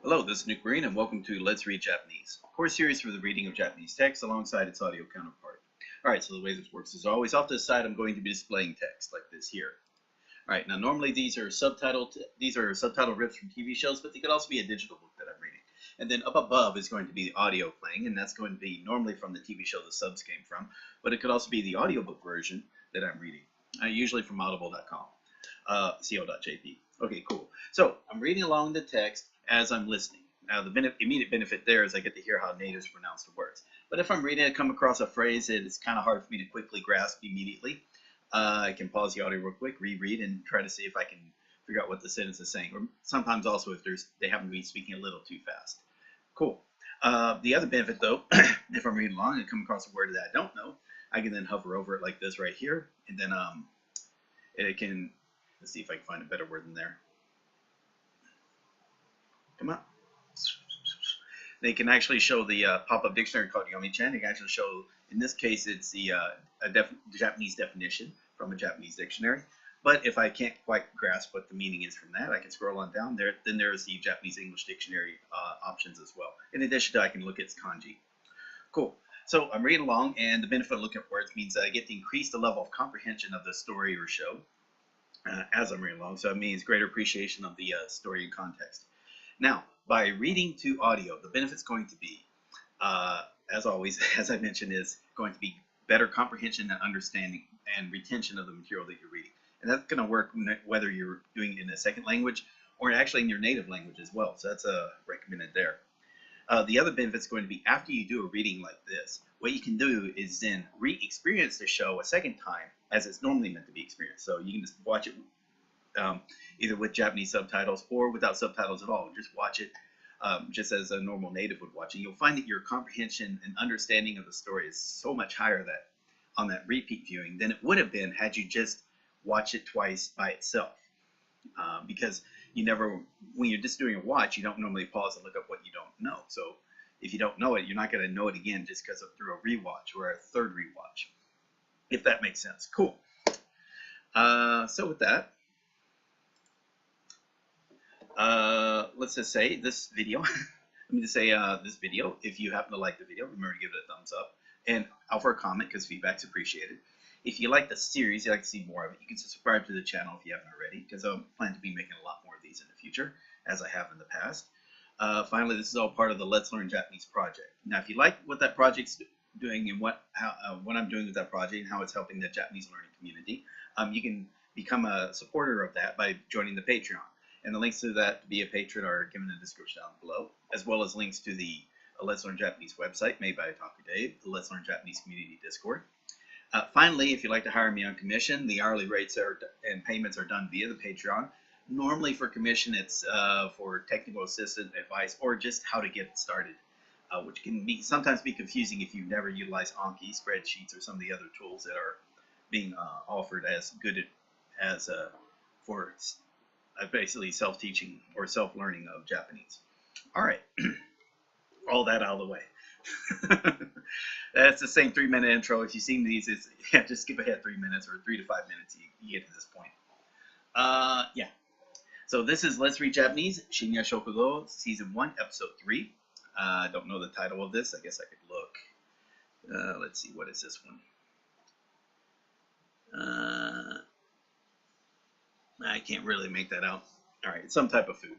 Hello, this is Nick Marine, and welcome to Let's Read Japanese, a course series for the reading of Japanese text alongside its audio counterpart. Alright, so the way this works is always off to the side I'm going to be displaying text like this here. Alright, now normally these are subtitle rips from TV shows, but they could also be a digital book that I'm reading. And then up above is going to be the audio playing, and that's going to be normally from the TV show the subs came from, but it could also be the audiobook version that I'm reading, usually from audible.com, co.jp. Okay, cool. So I'm reading along the text as I'm listening. Now, the immediate benefit there is I get to hear how natives pronounce the words. But if I'm reading it, come across a phrase that is kind of hard for me to quickly grasp immediately, I can pause the audio real quick, reread, and try to see if I can figure out what the sentence is saying. Or sometimes also if they happen to be speaking a little too fast. Cool. The other benefit, though, if I'm reading along and come across a word that I don't know, I can then hover over it like this right here, and then it can, let's see if I can find a better word in there. Come on. They can actually show the pop-up dictionary called Yomi-chan. They can actually show, in this case, it's the Japanese definition from a Japanese dictionary. But if I can't quite grasp what the meaning is from that, I can scroll on down there. Then there's the Japanese English dictionary options as well. In addition to, I can look at kanji. Cool. So I'm reading along, and the benefit of looking at words means that I get to increase the level of comprehension of the story or show as I'm reading along. So it means greater appreciation of the story and context. Now, by reading to audio, the benefit's going to be, as always, as I mentioned, is going to be better comprehension and understanding and retention of the material that you're reading. And that's going to work whether you're doing it in a second language or actually in your native language as well. So that's recommended there. The other benefit's going to be after you do a reading like this, what you can do is then re-experience the show a second time as it's normally meant to be experienced. So you can just watch it either with Japanese subtitles or without subtitles at all. Just watch it just as a normal native would watch it. You'll find that your comprehension and understanding of the story is so much higher on that repeat viewing than it would have been had you just watched it twice by itself. Because when you're just doing a watch, you don't normally pause and look up what you don't know. So if you don't know it, you're not going to know it again just because through a rewatch or a third rewatch, if that makes sense. Cool. So with that, let's just say this video, this video, if you happen to like the video, remember to give it a thumbs up and offer a comment because feedback's appreciated. If you like the series, you'd like to see more of it, you can subscribe to the channel if you haven't already, because I plan to be making a lot more of these in the future, as I have in the past. Finally, this is all part of the Let's Learn Japanese project. Now, if you like what that project's doing and what I'm doing with that project and how it's helping the Japanese learning community, you can become a supporter of that by joining the Patreon. And the links to that to be a patron are given in the description down below, as well as links to the Let's Learn Japanese website made by Otaku Dave, the Let's Learn Japanese community Discord. Finally, if you'd like to hire me on commission, the hourly rates and payments are done via the Patreon. Normally for commission, it's for technical assistance, advice, or just how to get it started, which can sometimes be confusing if you've never utilized Anki, spreadsheets, or some of the other tools that are being offered as good as for basically self-teaching or self-learning of Japanese. All right, all that out of the way. That's the same 3-minute intro. If you've seen these, just skip ahead 3 minutes or 3 to 5 minutes. You get to this point. Yeah. So this is Let's Read Japanese, Shinya Shokudo, Season 1, Episode 3. I don't know the title of this. I guess I could look. Let's see. What is this one? I can't really make that out. All right, it's some type of food.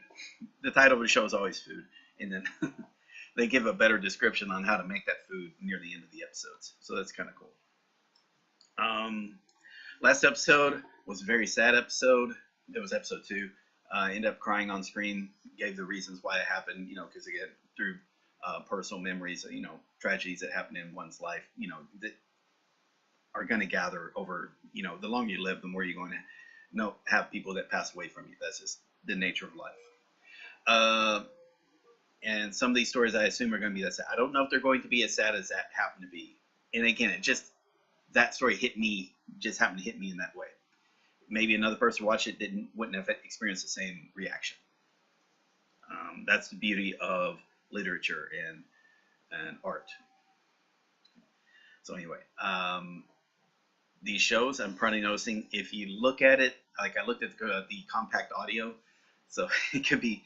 The title of the show is always food, and then they give a better description on how to make that food near the end of the episodes. So that's kind of cool. Last episode was a very sad episode. It was episode 2. I ended up crying on screen. Gave the reasons why it happened. Because again, through personal memories, tragedies that happen in one's life, that are going to gather over. The longer you live, the more you're going to have people that pass away from you. That's just the nature of life. And some of these stories I assume are going to be that sad. I don't know if they're going to be as sad as that happened to be. And again, that story just happened to hit me in that way. Maybe another person watched it wouldn't have experienced the same reaction. That's the beauty of literature and art. So anyway, these shows, I'm probably noticing if you look at it, like I looked at the compact audio, so it could be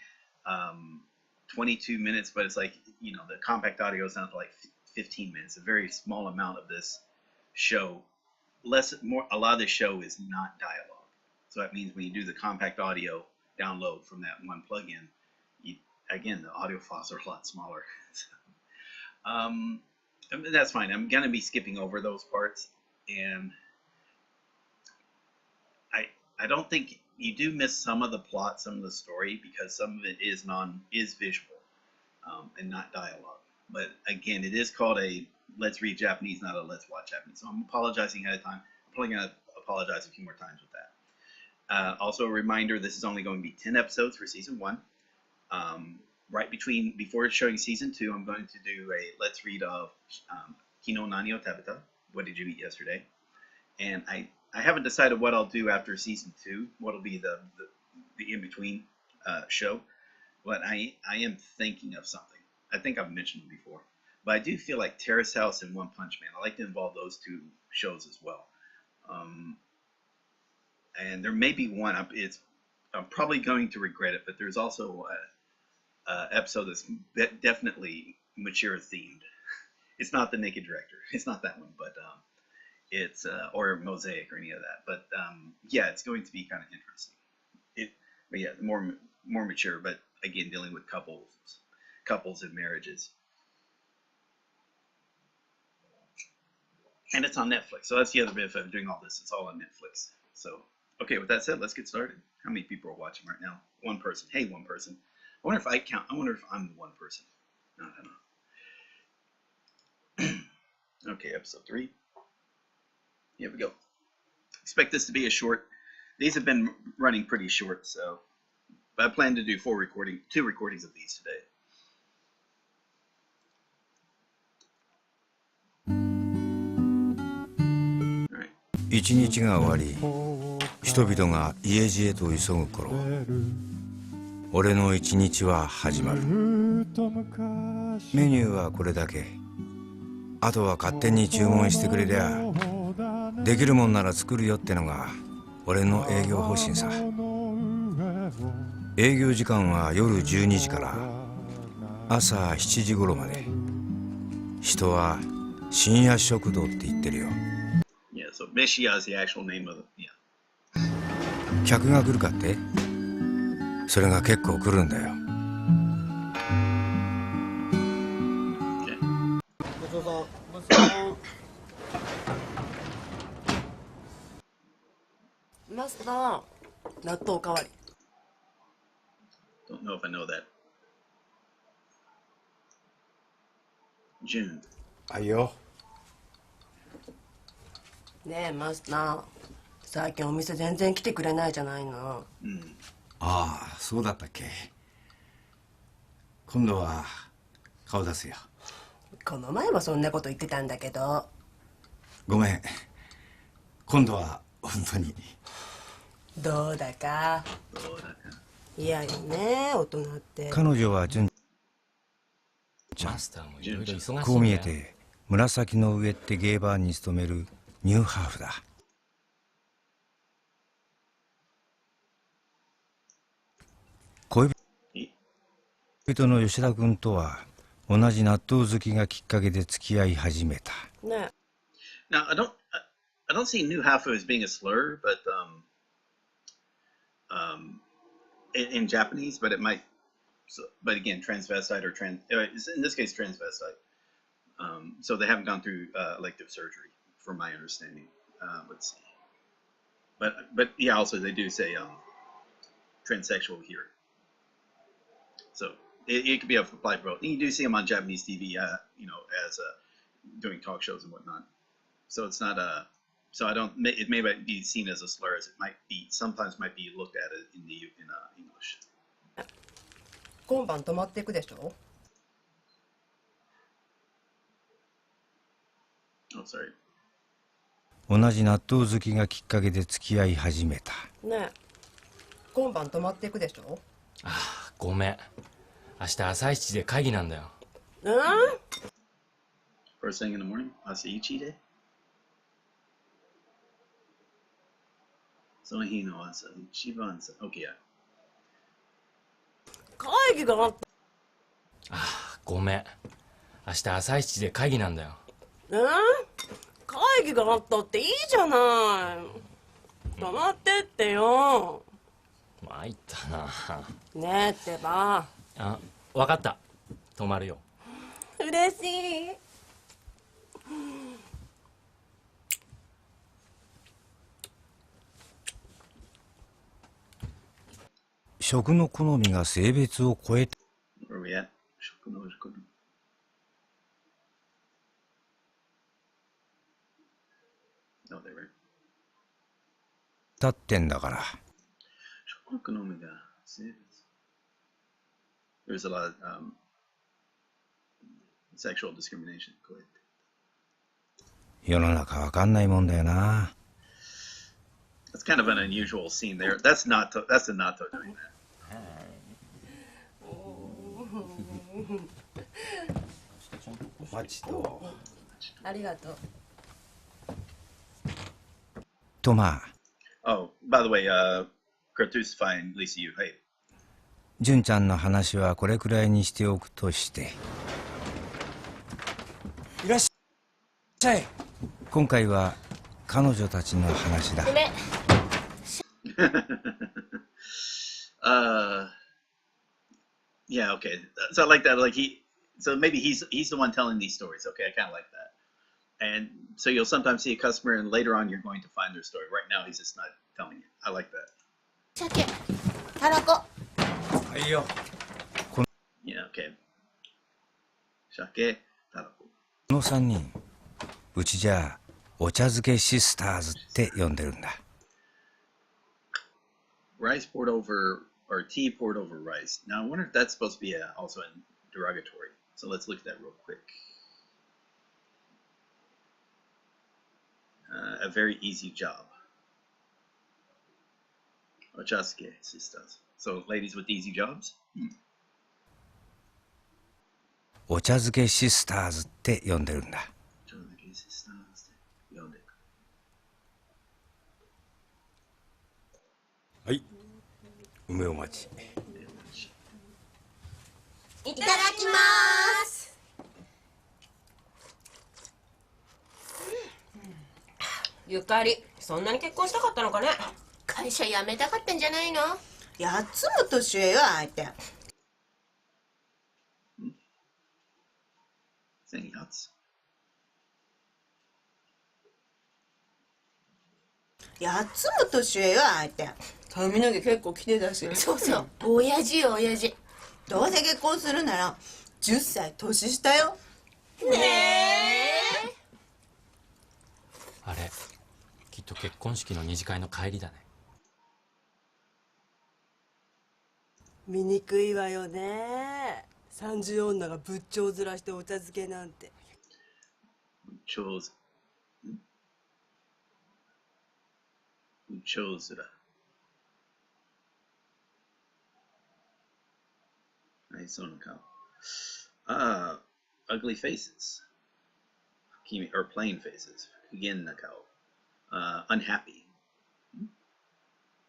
22 minutes, but it's like, the compact audio is down to like 15 minutes, a very small amount of this show. A lot of this show is not dialogue. So that means when you do the compact audio download from that one plugin, again, the audio files are a lot smaller. That's fine. I'm going to be skipping over those parts. And I don't think you do miss some of the plot, some of the story, because some of it is visual and not dialogue. But again, it is called a Let's Read Japanese, not a Let's Watch Japanese. So I'm apologizing ahead of time. I'm probably going to apologize a few more times with that. Also a reminder, this is only going to be 10 episodes for season 1. Before showing season 2, I'm going to do a Let's Read of Kino Nani o Tabata, What Did You Eat Yesterday? And I haven't decided what I'll do after season 2, what'll be the in-between show, but I am thinking of something. I think I've mentioned it before, but I do feel like Terrace House and One Punch Man, I like to involve those 2 shows as well. And there may be one, I'm probably going to regret it, but there's also an episode that's definitely mature themed. It's not The Naked Director. It's not that one, but it's or Mosaic or any of that. But yeah, it's going to be kind of interesting. But yeah, more mature, but again, dealing with couples and marriages. And it's on Netflix. So that's the other benefit of doing all this. It's all on Netflix. So, okay, with that said, let's get started. How many people are watching right now? One person. Hey, one person. I wonder if I count. I wonder if I'm the one person. I don't know. Okay, episode 3. Here we go. Expect this to be a short. These have been running pretty short, so. But I plan to do 2 recordings of these today. 一日が終わり、人々が家路へと急ぐ頃、俺の一日は始まる。メニューはこれだけ。あとは勝手に注文してくれりゃ、できるもんなら作るよってのが俺の営業方針さ。営業時間は夜12時から朝7時頃まで。人は深夜食堂って言ってるよ。So Meshiya is the actual name of the, 客が来るかって？それが結構来るんだよ。マスター、納豆おかわり。Don't know if I know that. June. はいよ。ねえマスター、最近お店全然来てくれないじゃないの。ああ、そうだったっけ。今度は顔出すよ。この前もそんなこと言ってたんだけど。ごめん。今度は本当に。どうだか。いやよね、大人って。彼女は純ちゃん。こう見えて紫の上ってゲーバーに勤めるニューハーフだ。恋人の吉田君とは同じ納豆好きがきっかけで付き合い始めた。ね。Now I don't see New Hafu as being a slur, but in Japanese, but it might. But again, transvestite or in this case transvestite. So they haven't gone through elective surgery, from my understanding. Let's see. But yeah, also they do say transsexual here. So it could be applied for both. And you do see them on Japanese TV, as doing talk shows and whatnot. So it's not a. So it may be seen as a slur, as it might be sometimes might be looked at it in English. 今晩泊まっていくでしょ。Oh, sorry. 同じ納豆好きがきっかけで付き合い始めた。ねえ、今晩泊まっていくでしょ。ああ、ごめん。明日朝一で会議なんだよ。First thing in the morning, Asaichi de. その日の朝一番さ、OK や。会議があった。ああ、ごめん。明日朝一で会議なんだよ。会議があったっていいじゃない。泊まってってよ。参ったな。ねえってば。あ、わかった。泊まるよ。嬉しい。食の好みが性別を超えて Where are we at? 食の好み。No, they were. 立ってんだから。食の好みが性別。There's a lot of sexual discrimination. 世の中わかんないもんだよな。That's kind of an unusual scene there. That's a Nato doing that. マチとありがとう。とまあ Oh, by the way, Kratus fine Lisa you. Hey, 純ちゃんの話はこれくらいにしておくとして。いらっしゃい。今回は彼女たちの話だ。ごめん。yeah, okay. So I like that. So maybe he's the one telling these stories. Okay, I kind of like that. And so you'll sometimes see a customer, and later on you're going to find their story. Right now, he's just not telling you. I like that. 鮭、たらこ。はいよ。Yeah, okay. Shake, tarako. この3人、うちじゃお茶漬けシスターズって呼んでるんだ。Rice poured over, or tea poured over rice. Now I wonder if that's supposed to be also a derogatory. So let's look at that real quick. A very easy job. Ochasuke sisters. So ladies with easy jobs? お茶漬けシスターズって呼んでるんだ。Ochasuke sisters. 読んでいく。はい。梅お待ち。いただきます。ゆかり、そんなに結婚したかったのかね。会社辞めたかったんじゃないの。やつも年上よ相手。Saying yachts. やつも年上よ相手。髪の毛結構きてたし。そうそう、親父よ親父。どうせ結婚するなら10歳年下よ。ねえ。あれ、きっと結婚式の二次会の帰りだね。醜いわよね。30女が仏頂面してお茶漬けなんて。chose. Who chose it? Nice on cow. Ugly faces. Or plain faces. Again, nakao. Unhappy.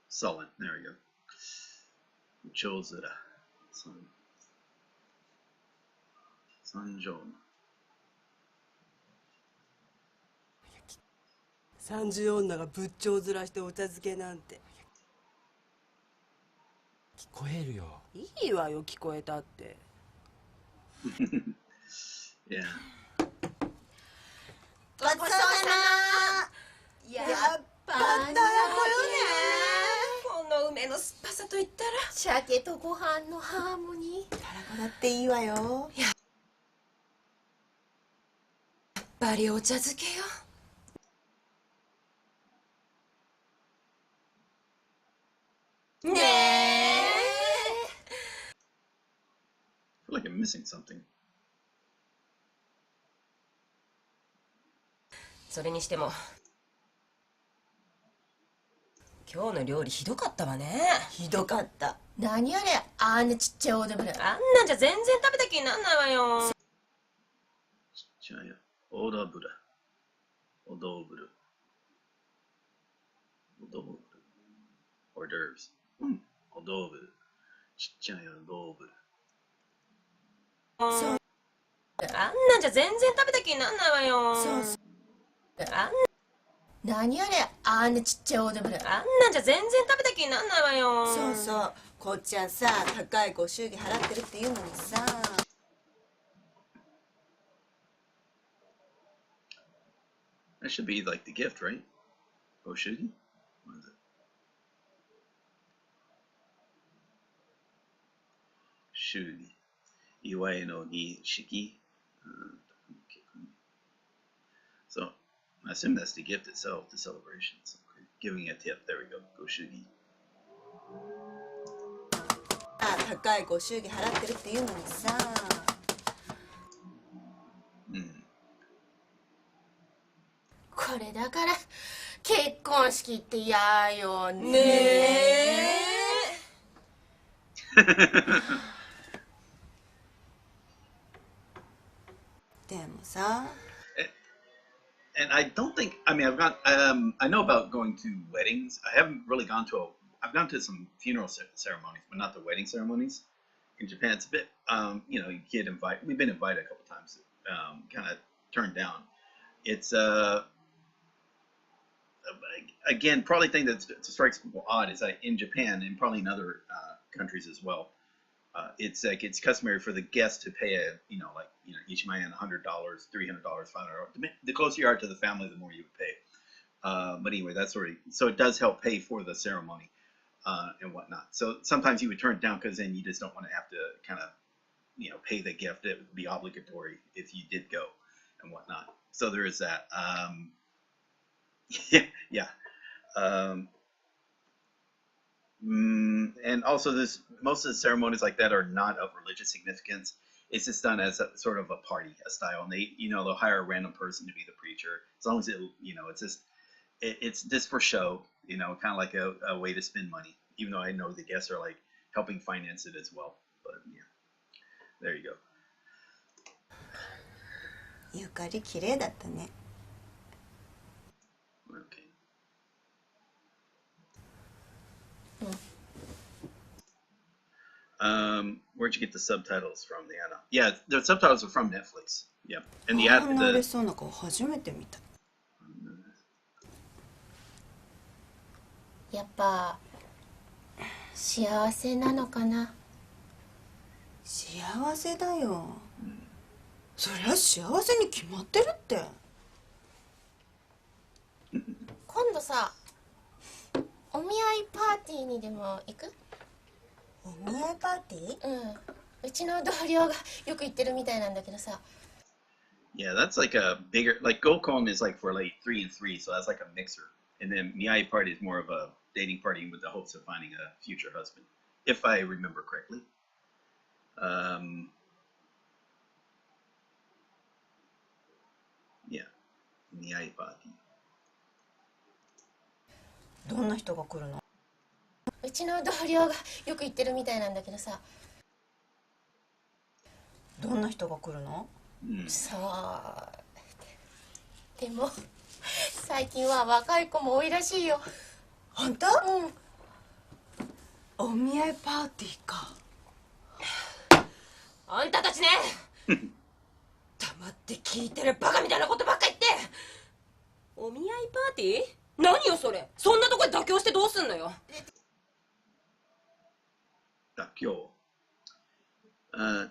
Sullen. There we go. Who chose it? Sanjon. 30女が仏頂面してお茶漬けなんて。聞こえるよ。いいわよ、聞こえたって。Yeah. ごちそうさま。やっぱたらこよね。この梅の酸っぱさといったら鮭とご飯のハーモニー。たらこだっていいわよ。やっぱりお茶漬けよ。ねえ。 I feel like I'm missing something. それにしても今日の料理ひどかったわね。ひどかった。何あれ、あんなちっちゃいおでぶで。あんなんじゃ全然食べた気になんないわよ。じゃあよ。オーダーブラ。オドーブル。オドーブル。オーダーブス。オドーブル。ちっちゃいオドーブル。そう。あんなんじゃ全然食べた気になんないわよ。そうそう。何あれ、あんなちっちゃいオードブル。あんなんじゃ全然食べた気になんないわよ。そうそう。こっちはさ、高いご祝儀払ってるっていうのにさ。That should be like the gift, right? Oshugi? What is it? Shugi. Iwai no ni shiki. So, I assume that's the gift itself, the celebration. So, giving a tip. There we go. Goshugi. あ、高いご祝儀払ってるっていうのにさ。これだから結婚式って嫌よね。ねえ。でもさ。And I don't think, I mean, I know about going to weddings. I haven't really gone to I've gone to some funeral ceremonies, but not the wedding ceremonies. In Japan, it's a bit, you get invited. We've been invited a couple times, kind of turned down. It's, again, probably thing that strikes people odd is that in Japan and probably in other countries as well, it's like it's customary for the guest to pay each man $100, $300, $500. The closer you are to the family, the more you would pay. But anyway, that's sort of so it does help pay for the ceremony and whatnot. So sometimes you would turn it down because then you just don't want to have to kind of pay the gift. It would be obligatory if you did go and whatnot. So there is that. Yeah. And also, most of the ceremonies like that are not of religious significance. It's just done as a sort of a party, a style, and they'll hire a random person to be the preacher. As long as it's just for show, kind of like a way to spend money. Even though I know the guests are like helping finance it as well. But yeah, there you go. ゆかり綺麗だったね。Okay. Where'd you get the subtitles from, Leanna? Yeah, the subtitles are from Netflix. Yeah, and the あんな嬉しそうな顔初めて見た。やっぱ幸せなのかな。幸せだよ。そりゃ幸せに決まってるって。今度さ、お見合いパーティーにでも行く？お見合いパーティー？うん。うちの同僚がよく行ってるみたいなんだけどさ。Yeah, that's like a bigger, like Gokon is like for like 3 and 3, so that's like a mixer. And then Miyai party is more of a dating party with the hopes of finding a future husband, if I remember correctly. Yeah, Miyai party. どんな人が来るの？うちの同僚がよく行ってるみたいなんだけどさ。どんな人が来るの？そう。でも最近は若い子も多いらしいよ。本当？お見合いパーティーか。あんたたちね黙って聞いてるバカみたいなことばっか言って。お見合いパーティー？何よそれ。そんなとこで妥協してどうすんのよ。妥協。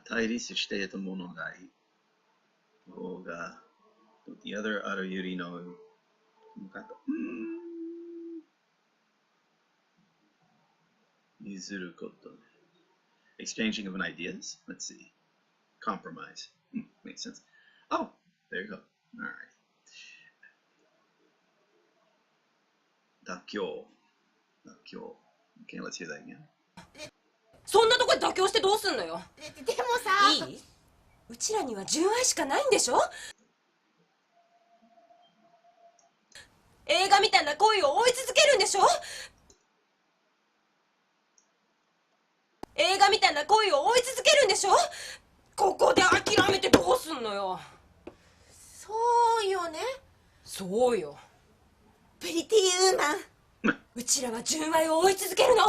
対立していたものが方がthe other あるよりの譲ること。Exchanging of ideas. Let's see. Compromise. Makes sense. Oh, there you go. All right. 妥協。妥協。Okay, let's hear that again. そんなとこで妥協してどうすんのよ。でもさ。いい？うちらには純愛しかないんでしょ？映画みたいな恋を追い続けるんでしょ？映画みたいな恋を追い続けるんでしょ？ここで諦めてどうすんのよ。そうよね。そうよ。プリティウーマン。うちらは純愛を追い続けるの。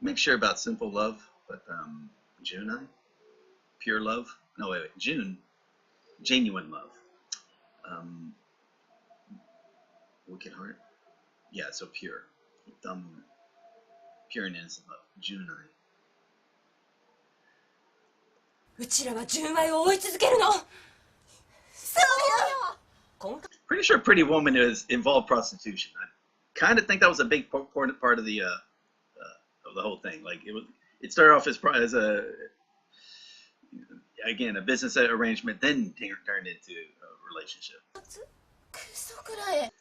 Make sure about simple love, but Junai? pure love. No, wait, June, genuine love. Wicked heart. Yeah, so pure. Pure and innocent love. June うちらは純愛を追い続けるの。そうよ。Pretty sure Pretty Woman is involved prostitution. I kind of think that was a big part of the whole thing. Like it started off as a again a business arrangement, then turned into a relationship. クソくらい。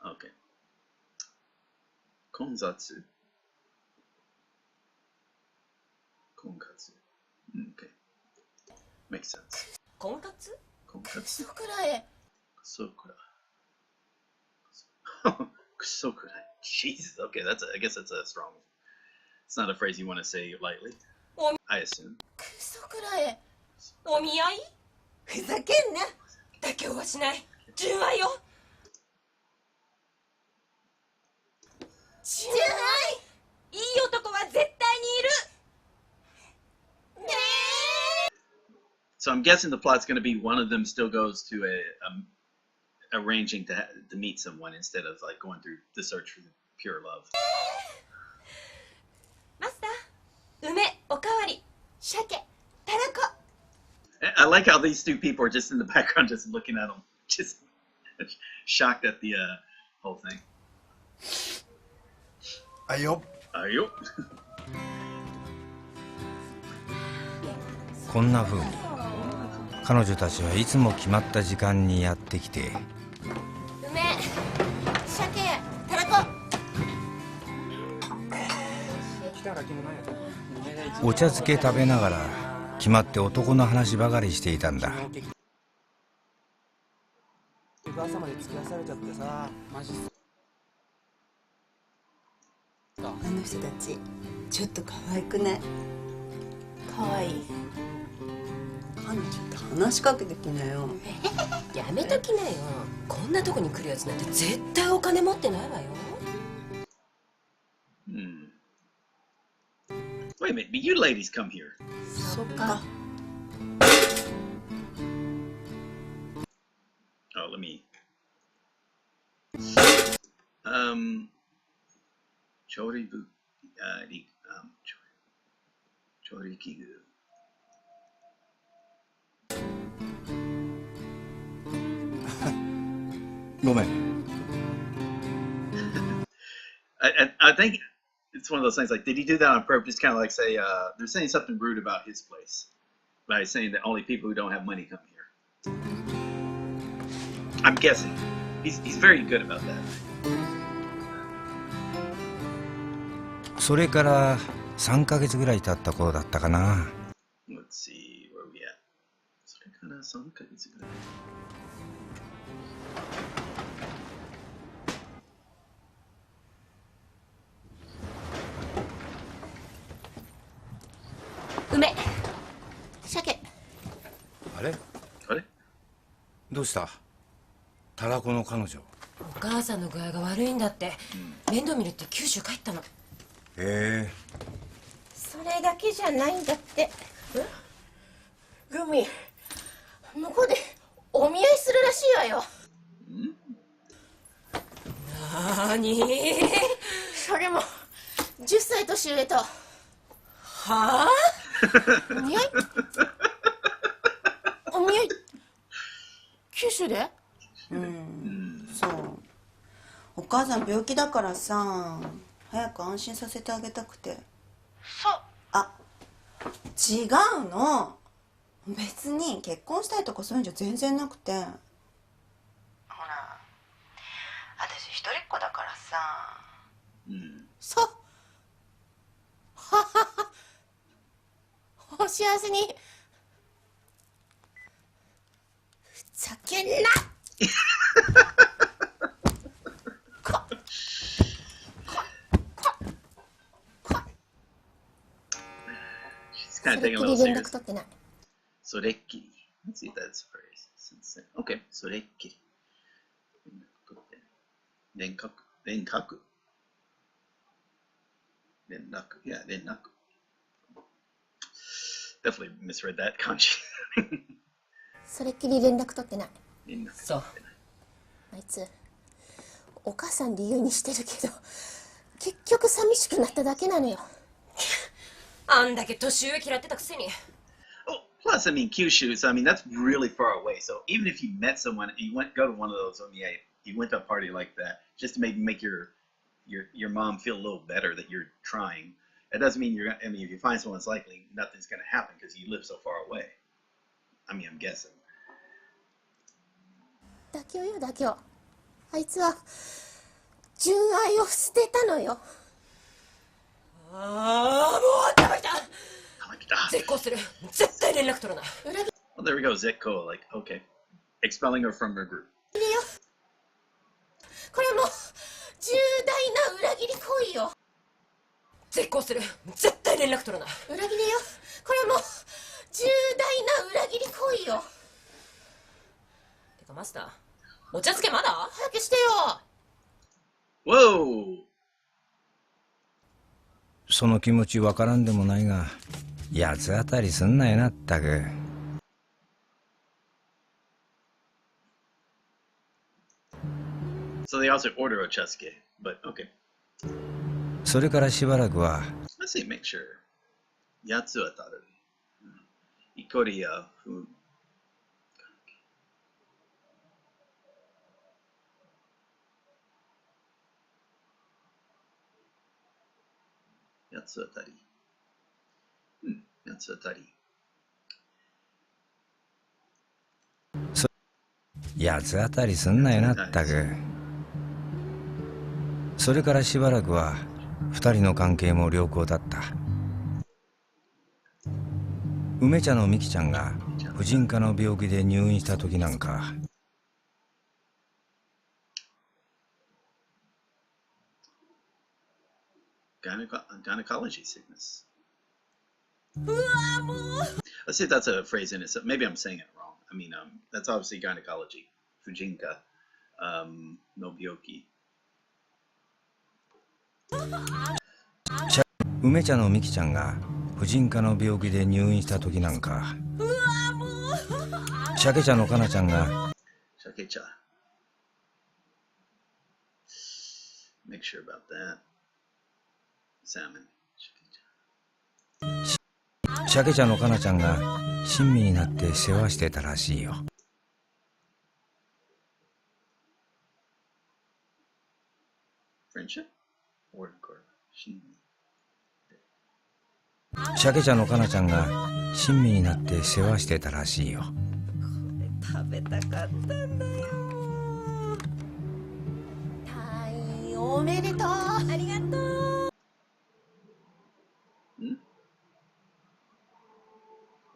Okay. Konzatsu. Konkatsu. Okay. Makes sense. 婚活？ク Konkatsu. ソくらい。 Kusokura. Kusokura. Jesus. Okay, I guess that's a strong. It's not a phrase you want to say lightly. I assume. クソくらい。お見合い？ふざけんな。妥協はしない。純愛よ。純愛。いい男は絶対にいる。 So I'm guessing the plot's going to be one of them still goes to arranging to meet someone instead of like going through the search for the pure love. マスター、梅おかわり、鮭、たらこ。 I like how these two people are just in the background, just looking at them, just shocked at the whole thing. あいよ。 Ayo. こんな風に彼女たちはいつも決まった時間にやってきて、梅、鮭、たらこ。お茶漬け食べながら決まって男の話ばかりしていたんだ。朝まで付き合わされちゃってさ、マジっす。あの人たちちょっと可愛くない？可愛い。彼女って話しかけてきなよ。やめときなよ。こんなとこに来るやつなんて絶対お金持ってないわよ。Wait a minute, but you ladies come here. そっか。 Oh, let me. Choribu, chorikigu. ごめん。I think it's one of those things like, did he do that on purpose? Kind of like say, they're saying something rude about his place by saying that only people who don't have money come here. I'm guessing. He's very good about that. それから3ヶ月ぐらい経った頃だったかな。 Let's see, where are we at? それから3ヶ月ぐらい。梅、鮭。あれあれどうした？たらこの彼女。お母さんの具合が悪いんだって。面倒見るって九州帰ったの。へえ。それだけじゃないんだって。グミ、向こうでお見合いするらしいわよ。なーにー。それも10歳年上と。はあ？お見合い？お見合い？九州で？そう。お母さん病気だからさ、早く安心させてあげたくて。そう。あ、違うの。別に結婚したいとかそういうんじゃ全然なくて。ほら、私一人っ子だからさ。そう。ははは。お幸せに。ふざけんな。She's kind of taking a little serious. それっきり。Let's see if that's a phrase. Okay, それっきり。連絡。連絡。連絡。Yeah, 連絡。definitely misread that kanji. それっきり連絡取ってない。そう。あいつお母さん理由にしてるけど結局寂しくなっただけなのよ。あんだけ年上嫌ってたくせに。Oh, plus, I mean, Kyushu, so I mean, that's really far away. So even if you met someone, you go to one of those, you went to a party like that, just to maybe make your mom feel a little better that you're trying. It doesn't mean I mean, if you find someone, it's likely nothing's going to happen because you live so far away. I mean, I'm guessing. 妥協よ妥協。あいつは純愛を捨てたのよ。ああ、もう頭痛い。Like, 絶交する。絶対連絡取らない。well, there we go, Zetko. Like, okay. Expelling her from her group. これも重大な裏切り行為よ。絶交する。絶対連絡取らない。裏切りよ。これも重大な裏切り行為よ。てかマスター、お茶漬けまだ？早くしてよ。Whoa! その気持ちわからんでもないが、八つ当たりすんなよなったく。So they also order ochasuke, but okay. それからしばらくは Let's see, make sure. Yatsu ataru. Ikori fu. Yatsu atari. Yatsu atari. 八つ当たりすんなよなったく。それからしばらくは二人の関係も良好だった。梅茶の美希ちゃんが婦人科の病気で入院した時なんか、Gynecology sickness. Let's see if that's a phrase in it. So maybe I'm saying it wrong. I mean, that's obviously gynecology. Fujinka, no byoki. 梅茶の美希ちゃんが婦人科の病気で入院した時なんか、鮭茶のかなちゃんが Shakecha. Make sure about that. Salmon. 鮭茶のかなちゃんが親身になって世話してたらしいよ。Friendship? Or 鮭茶のかなちゃんが親身になって世話してたらしいよ。食べたかったんだよ。退院おめでとう。ありがとう。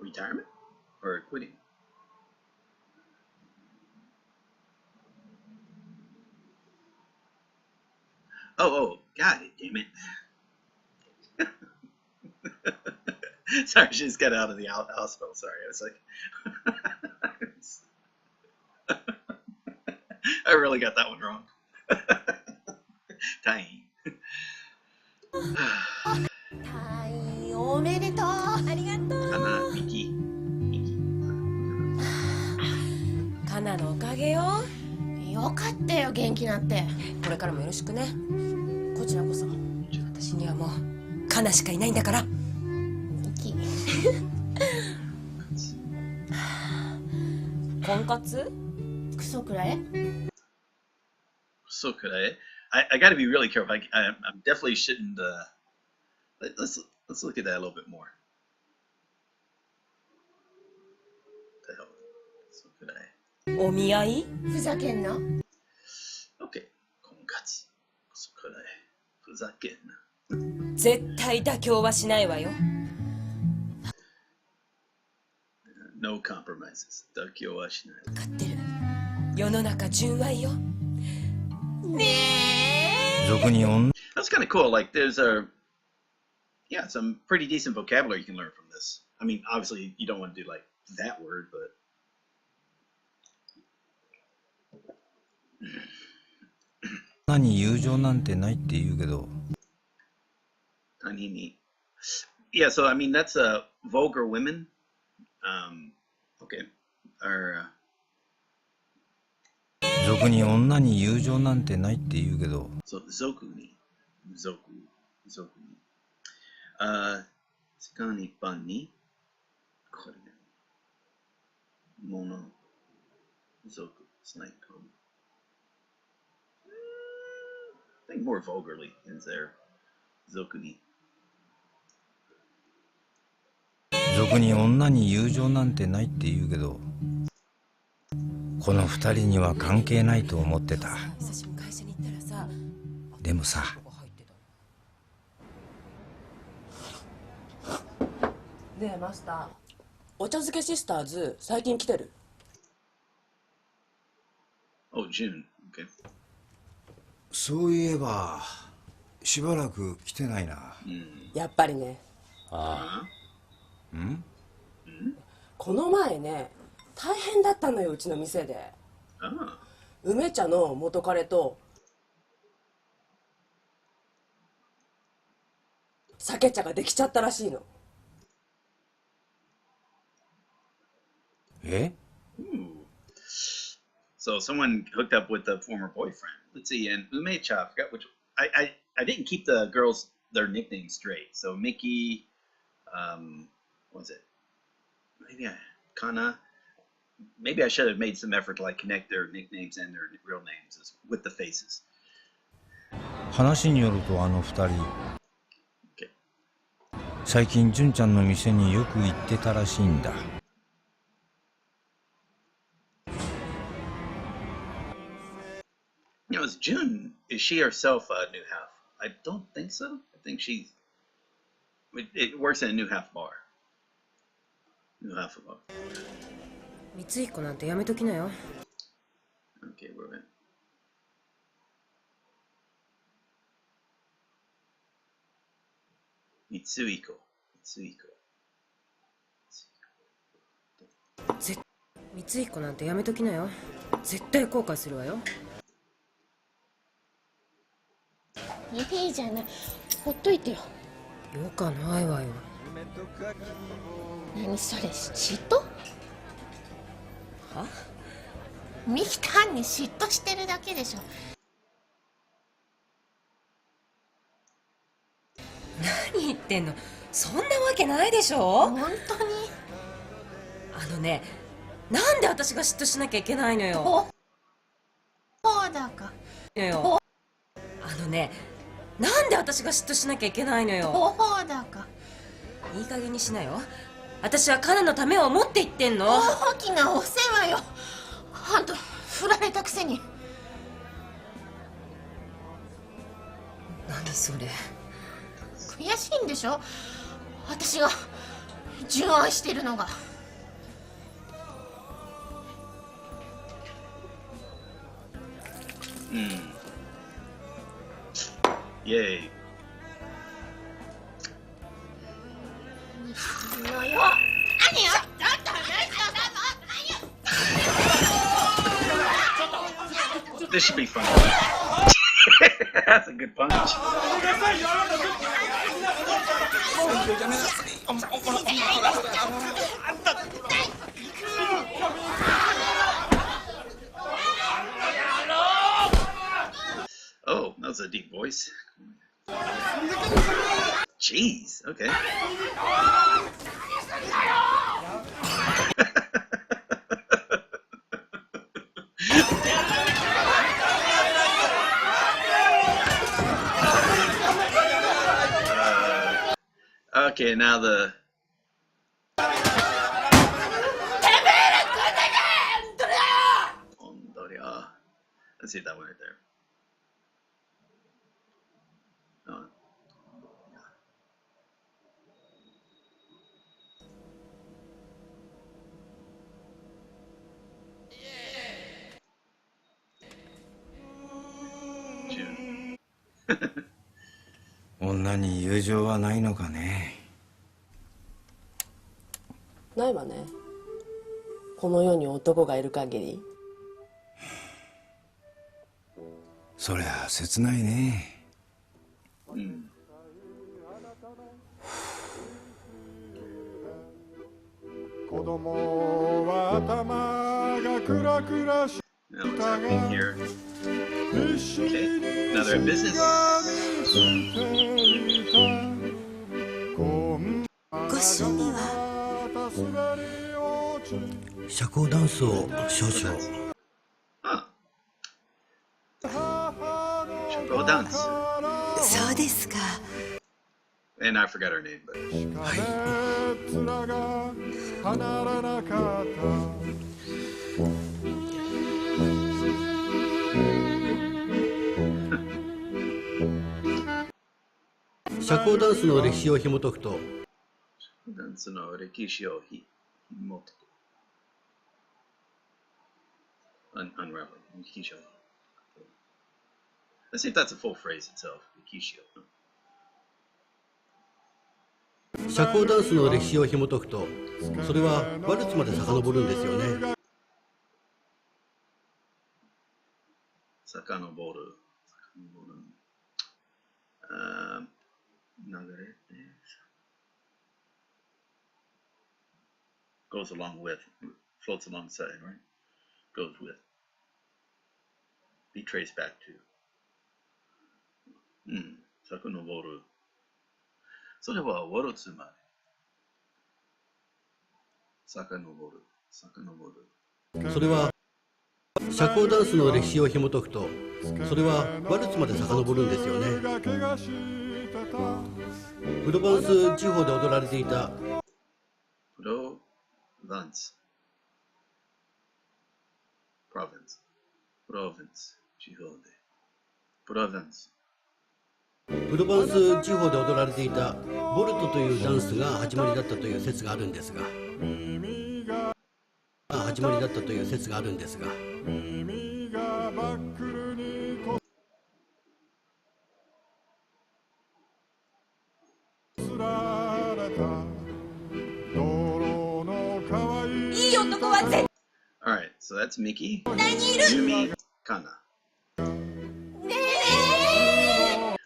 Retirement? Or quitting? Oh, God damn it. Sorry, she just got out of the hospital. Sorry, I was like, I really got that one wrong. Tying. 退院おめでとう。ありがとう。Miki. カナのおかげよ。よかったよ、元気になって。これからもよろしくね。こちらこそ。私にはもうカナしかいないんだから。ミキ。婚活？クソくらえSo could I got to be really careful. I definitely shouldn't. Let's look at that a little bit more. The hell? So could I? お見合い？ふざけんな。Okay. 婚活。So could I? ふざけんな。絶対妥協はしないわよ。No compromises. 妥協はしない。分かってる。世の中純愛よ。俗に女 That's kind of cool. Like, there's some pretty decent vocabulary you can learn from this. I mean, obviously, you don't want to do like that word, but. に友情なんてないって言うけど、 Tanini. Yeah, so I mean, that's vulgar women, okay, are 俗に女に友情なんてないって言うけど、zoku ni, zoku ni. 時間一般にこれね、もの、zoku, it's like, I think more vulgarly is there, zoku ni. 俗に女に友情なんてないって言うけど、この二人には関係ないと思ってた。でもさ、ねえマスター、お茶漬けシスターズ最近来てる？ Oh, June, okay. そういえばしばらく来てないな。やっぱりね。あうん？この前ね、大変だったのよ、うちの店で。梅茶の元彼と酒茶ができちゃったらしいの。え？ So someone hooked up with a former boyfriend. Let's see, and Umecha, I forgot which. I didn't keep the girls their nicknames straight. So Mickey, what was it? Maybe Kana. Maybe I should have made some effort to like connect their nicknames and their real names with the faces. 話によるとあの二人、 Okay. 最近純ちゃんの店によく行ってたらしいんだ。You know, is June, is she herself a new half? I don't think so. I think it works in a new half bar. New half bar. 三井子なんてやめときなよ。 Okay, we're in. Mitsuiko. 三井子なんてやめときなよ。絶対後悔するわよ。いいじゃない、ほっといてよ。よかないわよ。何それ、嫉妬？は？ミキ単に嫉妬してるだけでしょ。何言ってんの、そんなわけないでしょ。本当に？あのね、なんで私が嫉妬しなきゃいけないのよ。そうだか。あのね、なんで私が嫉妬しなきゃいけないのよ。そうだか。いい加減にしなよ。私はカナのためを思って言ってんの。大きなお世話よ。あんた振られたくせに。何それ。悔しいんでしょ、私が純愛してるのが。Yay. のよ。何よ。This should be fun. That's a good punch. Oh, that was a deep voice. Jeez, okay. Okay, now the. Let's see that one right there. Oh. June. 女に友情はないのかね。ないわね、この世に男がいる限り。そりゃ切ないね。Now what's happening here? Okay, now they're in business. ご趣味は社交ダンスを少々。社交ダンス。そうですか。And I forgot her name, but. はい。社交ダンスの歴史を紐解くと、ダンスの歴史を紐解く。Unraveling. 歴史を。Let's see if that's a full phrase itself. 歴史を。社交ダンスの歴史を紐解くと、それはワルツまで遡るんですよね。遡る。流れ goes along with, floats alongside, right? Goes with. Be traced back to. 遡る。それはワルツまで。遡る。それは社交ダンスの歴史を紐解くと、それはワルツまで遡るんですよね。プロヴァンス地方で踊られていた。プロヴァンス。プロヴァンス地方で。プロヴァンス。プロヴァンス地方で踊られていたボルトというダンスが始まりだったという説があるんですが、いい男は絶 Alright, so that's Mickey. 対にいる。 Yumi Kana.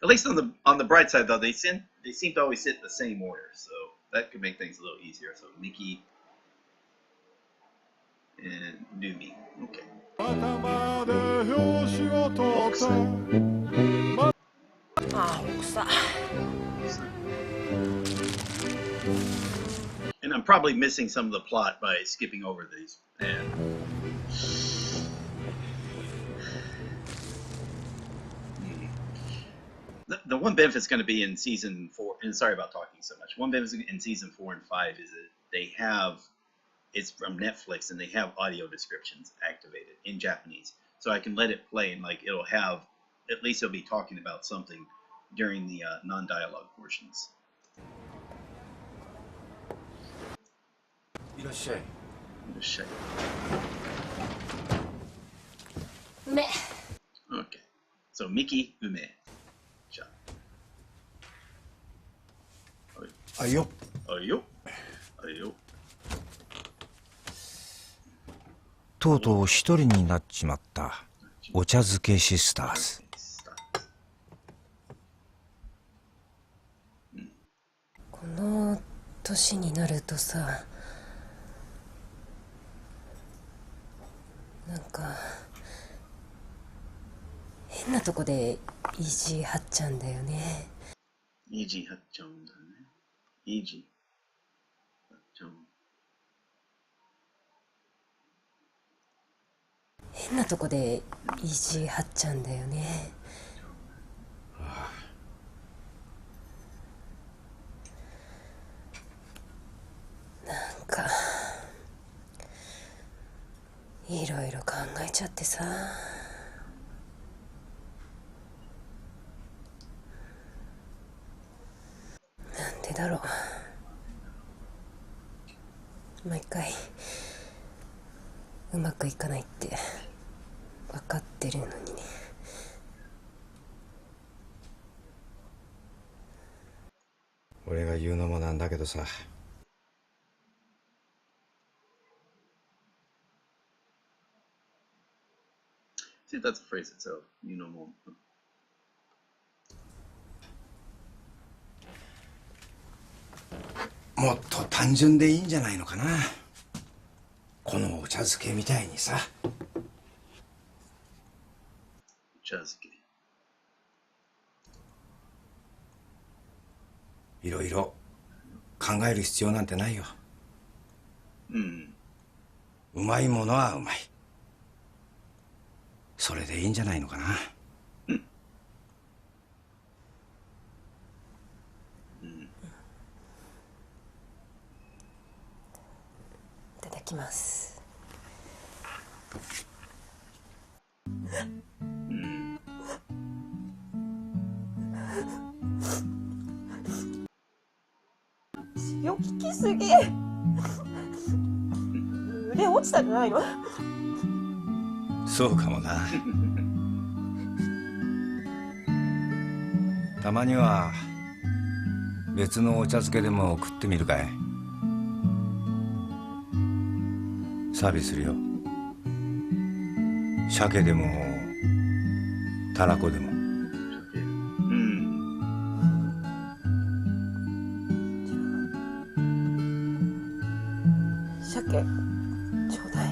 At least on the bright side though, they seem to always sit in the same order, so that could make things a little easier. So Mickey and Numi. Okay. And I'm probably missing some of the plot by skipping over these. And the one benefit is going to be in season 4, and sorry about talking so much. One benefit in season 4 and 5 is that they have, it's from Netflix, and they have audio descriptions activated in Japanese. So I can let it play, and like it'll have, at least it'll be talking about something during the non-dialogue portions. いらっしゃい。いらっしゃい。梅。 Okay. So Mickey, Ume. じゃあ。はいよ。はいよ。はいよ。とうとう一人になっちまったお茶漬けシスターズ。この年になるとさ、なんか変なとこで意地張っちゃうんだよね。意地張っちゃうんだね。意地張っちゃう。変なとこで意地張っちゃうんだよね。なんかいろいろ考えちゃってさ。なんでだろう。毎回うまくいかないって分かってるのにね。俺が言うのもなんだけどさ。See, that's a phrase itself. You know more. もっと単純でいいんじゃないのかな。このお茶漬けみたいにさ。茶漬け。いろいろ考える必要なんてないよ。うん。うまいものはうまい。それでいいんじゃないのかな。うん。いただきます。塩効きすぎ。腕落ちたんじゃないの？そうかもな。たまには別のお茶漬けでも食ってみるかい。サービスするよ。鮭でもたらこでも。鮭ちょうだい。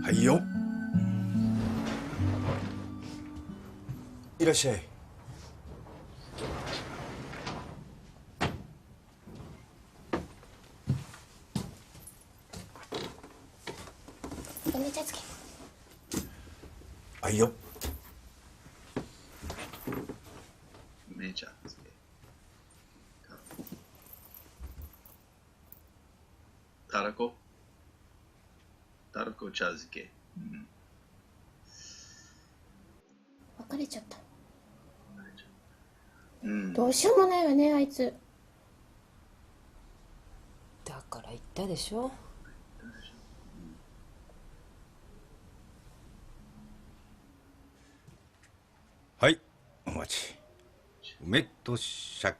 はいよ。いらっしゃい。梅茶漬け。はいよ。梅茶漬け。たらこ。たらこ茶漬け。別れちゃった。うん。どうしようもないわね、あいつ。だから言ったでしょ。はい、お待ち。梅と鮭。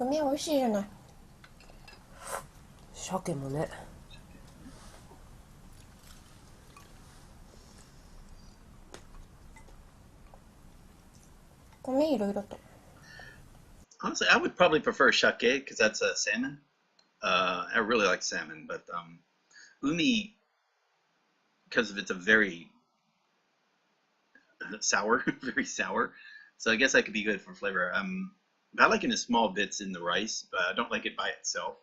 梅美味しいじゃない。鮭もね。米いろいろと。Honestly, I would probably prefer sake because that's a salmon. I really like salmon, but umi, because of it's a very sour, very sour. So I guess that could be good for flavor. I like it in small bits in the rice, but I don't like it by itself.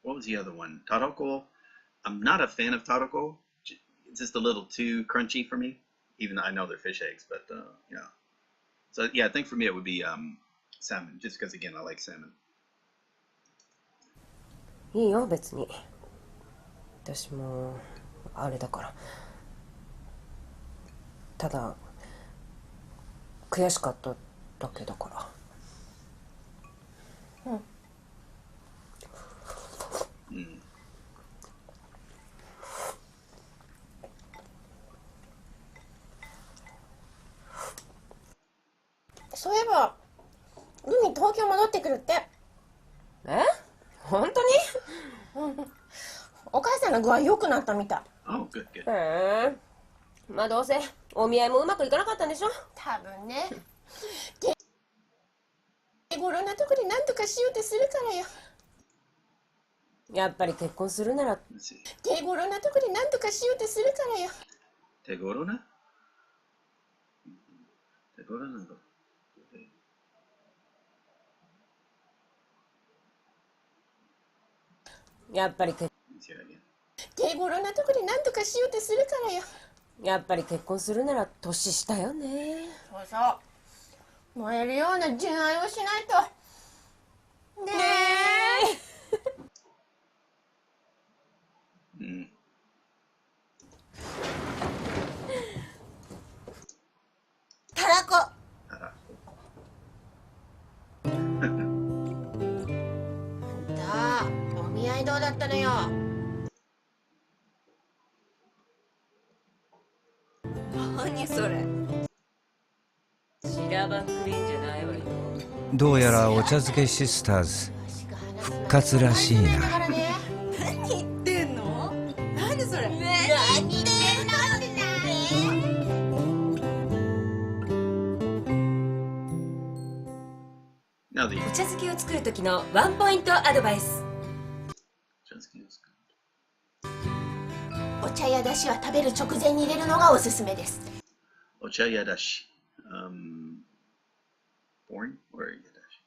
What was the other one? Taroko. I'm not a fan of taroko. It's just a little too crunchy for me, even though I know they're fish eggs, but yeah. So yeah, I think for me it would be salmon, just because again I like salmon. いいよ別に。私もあれだから。ただ悔しかっただけだから。そういえば海東京戻ってくるって。え？本当に？お母さんの具合良くなったみたい。Oh, good, good. へえ。まあどうせお見合いもうまくいかなかったんでしょ。多分ね。手頃なとこで何とかしようってするからよ。やっぱり結婚するなら。手頃なとこで何とかしようってするからよ。手頃な？手頃なの？やっぱり手頃なとこで何とかしようってするからよ。やっぱり結婚するなら年下よね。そうそう。燃えるような純愛をしないと。ねえ。たらこ。お見合いどうだったのよ。それしらばっくりんじゃないわよ。どうやらお茶漬けシスターズ復活らしいな。何言ってんの？何それ？何言ってんのってNow the お茶漬けを作る時のワンポイントアドバイス。お茶やだしは食べる直前に入れるのがおすすめです。 Ochayadashi. Boring or yadashi?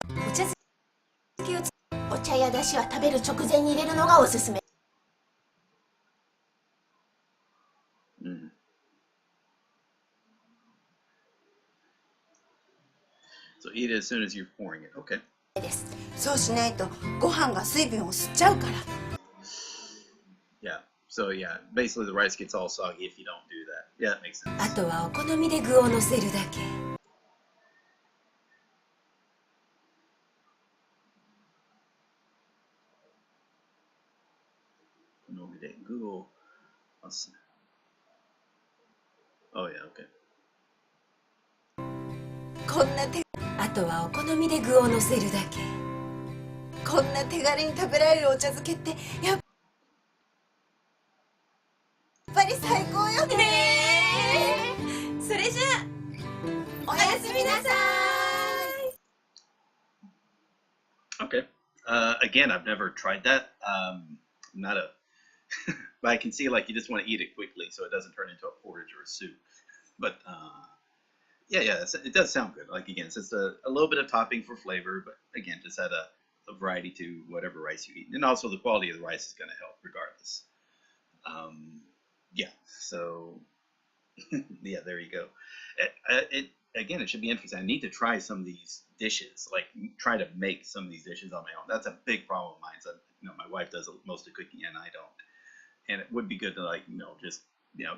お茶漬けを作お茶やだしは食べる直前に入れるのがおすすめ。 So eat it as soon as you're pouring it. Okay. そうしないとご飯が水分を吸っちゃうから。Yeah. So yeah, basically the rice gets all soggy if you don't do that. Yeah, that makes sense. あとはお好みで具をのせるだけ。Google. Oh yeah, okay. こんな手あとはお好みで具をのせるだけ。こんな手軽に食べられるお茶漬けってやっぱり最高よね。それじゃあおやすみなさい。 Okay. Again, I've never tried that. I'm not a, but I can see like you just want to eat it quickly so it doesn't turn into a porridge or a soup. But yeah, it does sound good. Like again, it's just a little bit of topping for flavor, but again, just add a variety to whatever rice you eat, and also the quality of the rice is going to help regardless. Yeah. So yeah, there you go. Again, it should be interesting. I need to try some of these dishes, like try to make some of these dishes on my own. That's a big problem of mine. So, my wife does most of the cooking and I don't. And it would be good to just,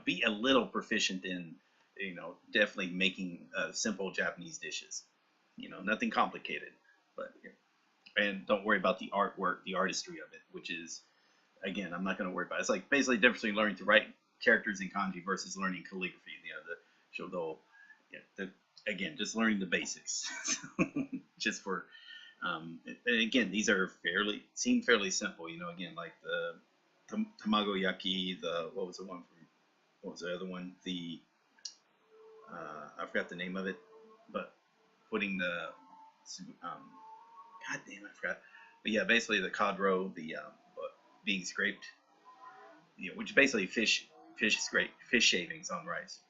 be a little proficient in, definitely making simple Japanese dishes. Nothing complicated, but, and don't worry about the artwork, the artistry of it, which is, again, I'm not going to worry about it. It's like basically the difference between learning to write characters in kanji versus learning calligraphy, the shodo. Again, just learning the basics, just for, and again, these are seem fairly simple, again, like the tamago yaki, what was the other one? I forgot the name of it, but putting god damn, I forgot. But yeah, basically the cod being scraped, which is basically fish shavings on rice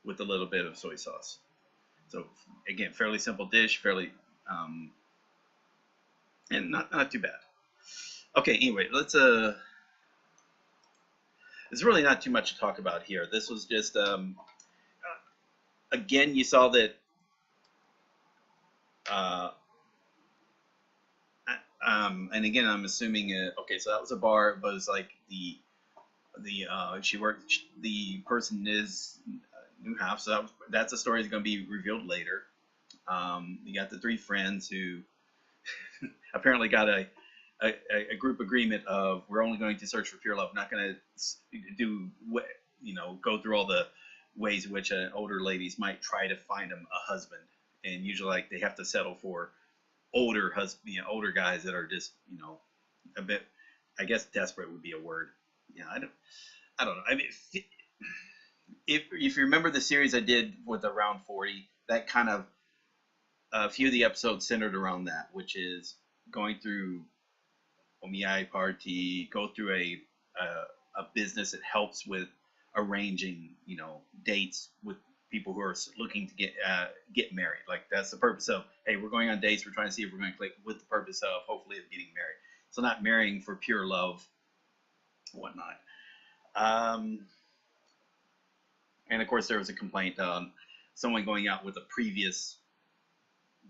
with a little bit of soy sauce. So again, fairly simple dish, fairly, and not too bad. Okay, anyway, let's there's really not too much to talk about here. This was just again, you saw that and again, I'm assuming okay, so that was a bar, but it's like the person is new half, so that's a story that's going to be revealed later. You got the three friends who apparently got a group agreement of we're only going to search for pure love, not going to go through all the ways in which older ladies might try to find them a husband, and usually like they have to settle for older guys that are just a bit, I guess desperate would be a word. Yeah, I don't know. I mean, if you remember the series I did with Around 40, that kind of a few of the episodes centered around that, which is going through omiyai party, go through a business that helps with arranging, dates with people who are looking to get married. Like that's the purpose of, hey, we're going on dates. We're trying to see if we're going to click with the purpose of hopefully of getting married. So not marrying for pure love, whatnot. And of course, there was a complaint on someone going out with a previous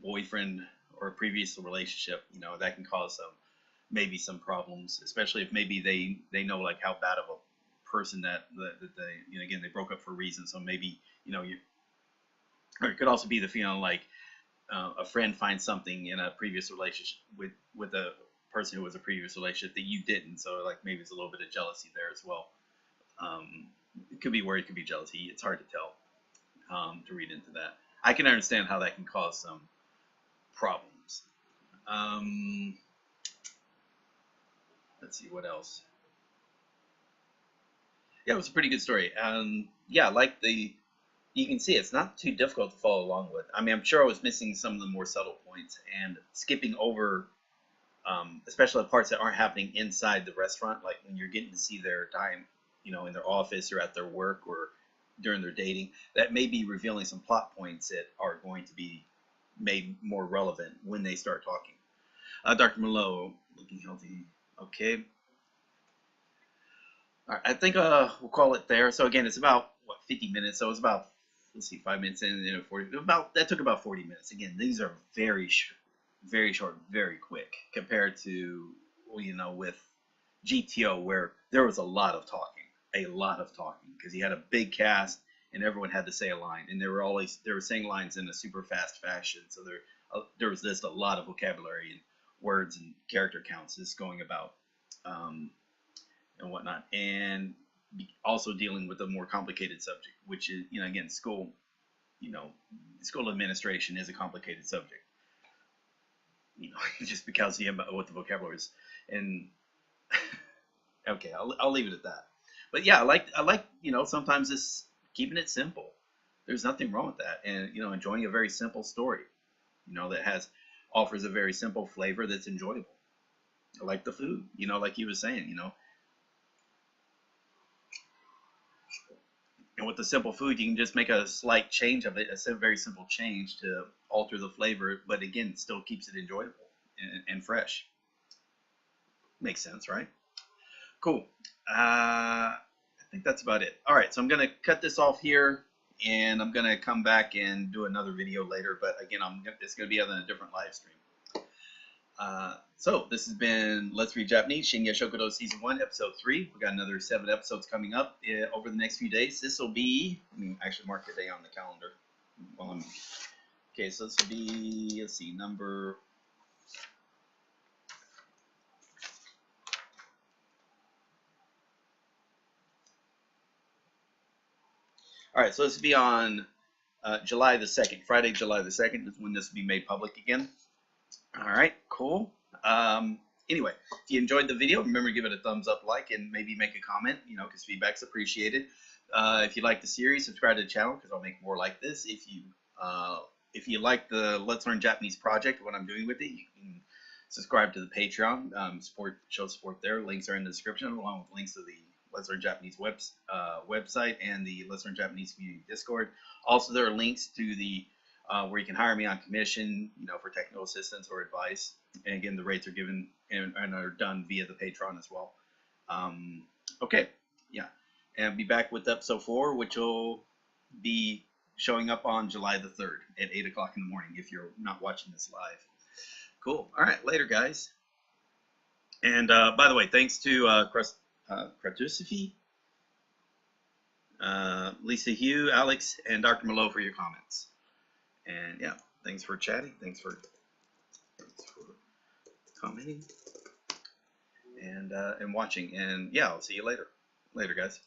boyfriend or a previous relationship. That can cause maybe some problems, especially if maybe they know like how bad of a person that they again they broke up for a reason. So maybe or it could also be the feeling like a friend finds something in a previous relationship with a person who was a previous relationship that you didn't. So like maybe it's a little bit of jealousy there as well. It could be worry, it could be jealousy. It's hard to tell to read into that. I can understand how that can cause some problems. Let's see what else. Yeah, it was a pretty good story. Yeah, like you can see it's not too difficult to follow along with. I mean, I'm sure I was missing some of the more subtle points and skipping over, especially the parts that aren't happening inside the restaurant, like when you're getting to see their time, you know, in their office or at their work or during their dating. That may be revealing some plot points that are going to be made more relevant when they start talking. Dr. Malo, looking healthy. Okay. All right, I think we'll call it there. So again, it's about what 50 minutes. So it's about, let's see, 5 minutes in, and 40. That took about 40 minutes. Again, these are very short, very quick compared to, you know, with GTO where there was a lot of talking because he had a big cast and everyone had to say a line, and they were saying lines in a super fast fashion. So there was just a lot of vocabulary and words and character counts just going about. And whatnot, and also dealing with a more complicated subject, which is, you know, again, school administration is a complicated subject, you know, just because you have what the vocabulary is. And okay, I'll leave it at that. But yeah, I like, you know, sometimes just keeping it simple. There's nothing wrong with that, and you know, enjoying a very simple story, you know, that offers a very simple flavor that's enjoyable. I like the food, you know, like he was saying, you know. And with the simple food, you can just make a slight change of it, a very simple change to alter the flavor, but again, it still keeps it enjoyable and fresh. Makes sense, right? Cool. I think that's about it. All right, so I'm going to cut this off here, and I'm going to come back and do another video later, but again, it's going to be on a different live stream. So this has been Let's Read Japanese, Shinya Shokudo Season 1, Episode 3. We got another 7 episodes coming up over the next few days. This will be, let me actually mark the day on the calendar. Okay, so this will be, let's see, number... All right, so this will be on July the 2nd. Friday, July the 2nd is when this will be made public again. All right, cool. Anyway, if you enjoyed the video, remember to give it a thumbs up, like, and maybe make a comment, you know, because feedback's appreciated. If you like the series, subscribe to the channel because I'll make more like this. If you like the Let's Learn Japanese project, what I'm doing with it, you can subscribe to the Patreon, show support there. Links are in the description, along with links to the Let's Learn Japanese website and the Let's Learn Japanese community Discord. Also, there are links to the where you can hire me on commission, you know, for technical assistance or advice. And again, the rates are given and are done via the Patreon as well. Okay, yeah, and I'll be back with episode 4, which will be showing up on July the 3rd at 8 o'clock in the morning if you're not watching this live. Cool. All right, later, guys. And by the way, thanks to Kratusifi, Lisa Hugh, Alex, and Dr. Malo for your comments. And yeah, thanks for chatting. Thanks for commenting and watching. And yeah, I'll see you later. Later, guys.